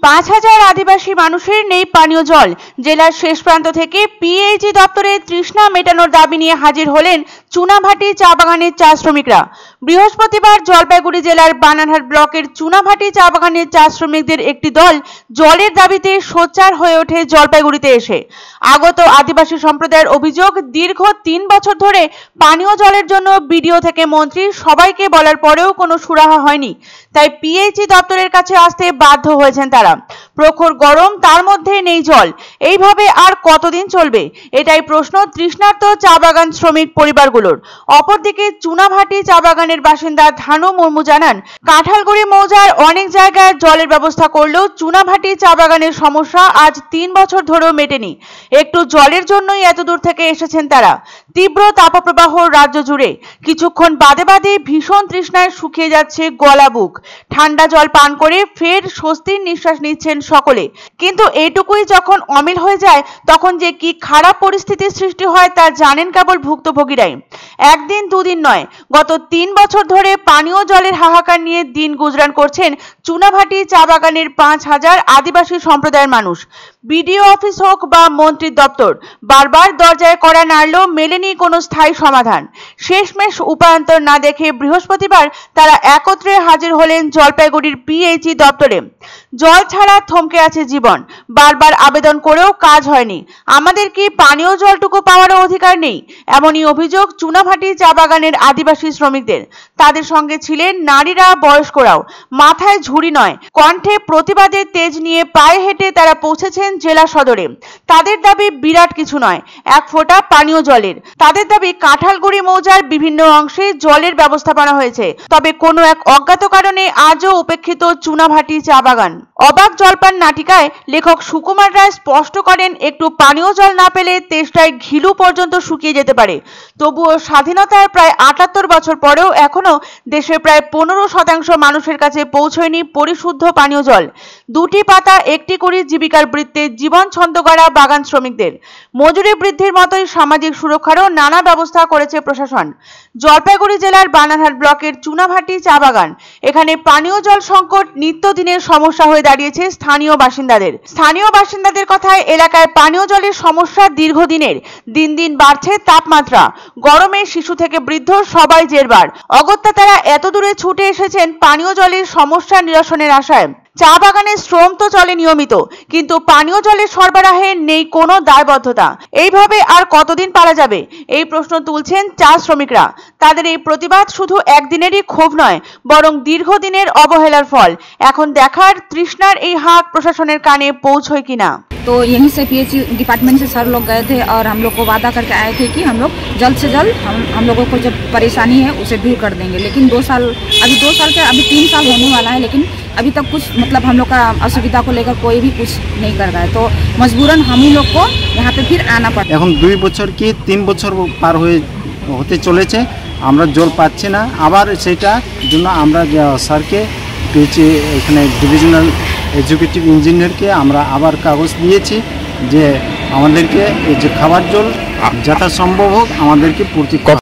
৫,০০০ আদিবাসী মানুষের নেই পানীয় জল। জেলার শেষ প্রান্ত থেকে পিএইচই দপ্তরে তৃষ্ণা মেটানোর দাবি নিয়ে হাজির হলেন চুনাভাটি চা বাগানের চা শ্রমিকরা। বৃহস্পতিবার জলপাইগুড়ি জেলার বানারহাট ব্লকের চুনাভাটি চা বাগানের চা শ্রমিকদের একটি দল জলের দাবিতে সোচ্চার হয়ে ওঠে জলপাইগুড়িতে এসে। আগত আদিবাসী সম্প্রদায়ের অভিযোগ, দীর্ঘ ৩ বছর ধরে পানীয় জলের জন্য বিডিও থেকে মন্ত্রী সবাইকে বলার পরেও কোনো সুরাহা হয়নি, তাই পিএইচই দপ্তরের কাছে আসতে বাধ্য হয়েছেন তারা। প্রখর গরম, তার মধ্যে নেই জল, এইভাবে আর কতদিন চলবে? এটাই প্রশ্ন তৃষ্ণার্ত চা বাগান শ্রমিক পরিবারগুলোর। অপরদিকে চুনাভাটি চা বাগানের বাসিন্দা ধানু মুর্মু জানান, কাঁঠালগুড়ি মৌজার অনেক জায়গায় জলের ব্যবস্থা করলেও চুনাভাটি চা বাগানের সমস্যা আজ ৩ বছর ধরেও মেটেনি। একটু জলের জন্যই এত দূর থেকে এসেছেন তারা। তীব্র তাপপ্রবাহ রাজ্য জুড়ে, কিছুক্ষণ বাদে বাদে ভীষণ তৃষ্ণায় শুকিয়ে যাচ্ছে গলা বুক। ঠান্ডা জল পান করে ফের স্বস্তির নিঃশ্বাস নিচ্ছেন সকলে, কিন্তু এটুকুই যখন অমিল হয়ে যায় তখন যে কি খারাপ পরিস্থিতির সৃষ্টি হয় তা জানেন কেবল ভুক্তভোগীরাই। একদিন দুদিন নয়, গত ৩ বছর ধরে পানীয় জলের হাহাকার নিয়ে দিন গুজরান করছেন চুনাভাটি চা বাগানের ৫,০০০ আদিবাসী সম্প্রদায়ের মানুষ। বিডিও অফিস হোক বা মন্ত্রীর দপ্তর, বারবার দরজায় কড়া নাড়লেও মেলেনি কোনো স্থায়ী সমাধান। শেষমেশ উপায়ান্তর না দেখে বৃহস্পতিবার তারা একত্রে হাজির হলেন জলপাইগুড়ির পিএইচই দপ্তরে। জল ছাড়া থমকে আছে জীবন, বারবার আবেদন করেও কাজ হয়নি। আমাদের কি পানীয় জলটুকু পাওয়ারও অধিকার নেই? এমনই অভিযোগ চুনাভাটি চা বাগানের আদিবাসী শ্রমিকদের। তাদের সঙ্গে ছিলেন নারীরা, বয়স্করাও। মাথায় ঝুড়ি নয়, কণ্ঠে প্রতিবাদের তেজ নিয়ে পায়ে হেঁটে তারা পৌঁছেছেন জেলা সদরে। তাদের দাবি বিরাট কিছু নয়, এক ফোঁটা পানীয় জলের। তাদের দাবি কাঁঠালগুড়ি মৌজার বিভিন্ন অংশে জলের ব্যবস্থাপনা হয়েছে, তবে কোনো এক অজ্ঞাত কারণে আজও উপেক্ষিত চুনাভাটি চা বাগান। অবাক জলপান নাটিকায় লেখক সুকুমার রায় স্পষ্ট করেন, একটু পানীয় জল না পেলে তেষ্টায় ঘিলু পর্যন্ত শুকিয়ে যেতে পারে। তবুও স্বাধীনতার প্রায় ৭৮ বছর পরেও এখনো দেশের প্রায় ১৫% মানুষের কাছে পৌঁছয়নি পরিশুদ্ধ পানীয় জল। দুটি পাতা একটি করে জীবিকার বৃত্তে জীবন ছন্দ গড়া বাগান শ্রমিকদের মজুরি বৃদ্ধির মতোই সামাজিক সুরক্ষারও নানা ব্যবস্থা করেছে প্রশাসন। জলপাইগুড়ি জেলার বানারহাট ব্লকের চুনাভাটি চা বাগান, এখানে পানীয় জল সংকট নিত্যদিনের সমস্যা হয়ে দাঁড়িয়েছে স্থানীয় বাসিন্দাদের কথায় এলাকায় পানীয় জলের সমস্যা দীর্ঘদিনের। দিন দিন বাড়ছে তাপমাত্রা, গরমে শিশু থেকে বৃদ্ধ সবাই জেরবার। অগত্যা তারা এত দূরে ছুটে এসেছেন পানীয় জলের সমস্যা নিরসনের আশায়। চা বাগানের শ্রম তো চলে নিয়মিত, কিন্তু পানীয় জলের সরবরাহে নেই কোনো দায়বদ্ধতা। এইভাবে আর কতদিন পারা যাবে? এই প্রশ্ন তুলছেন চা শ্রমিকরা। তাদের এই প্রতিবাদ শুধু একদিনেরই ক্ষোভ নয়, বরং দীর্ঘদিনের অবহেলার ফল। এখন দেখার তৃষ্ণার এই হাঁক প্রশাসনের কানে পৌঁছয় किना। तो यहीं से पीएचई डिपार्टमेंट से सर लोग गए थे और हम लोग को वादा करके आए थे कि हम लोग जल्द से जल्द हम लोगों को जब परेशानी है उसे दूर कर देंगे। लेकिन 2 साल, अभी 2 साल के अभी 3 साल होने वाला है, लेकिन अभी तक कुछ मतलब हम लोग का असुविधा को लेकर कोई भी कुछ नहीं कर रहा है। तो मजबूरन हम ही लोग को यहाँ पे फिर आना पड़ा। এখন 2 বছর কি 3 বছর পার হতে চলেছে, আমরা জল পাচ্ছি না। আবার সেটা জন্য আমরা স্যারকে পেয়েছি, এখানে ডিভিশনাল এক্সিকিউটিভ ইঞ্জিনিয়ারকে আমরা আবার কাগজ দিয়েছি যে আমাদেরকে এই যে খাবার জল যথা সম্ভব হোক আমাদেরকে পূর্তি করা।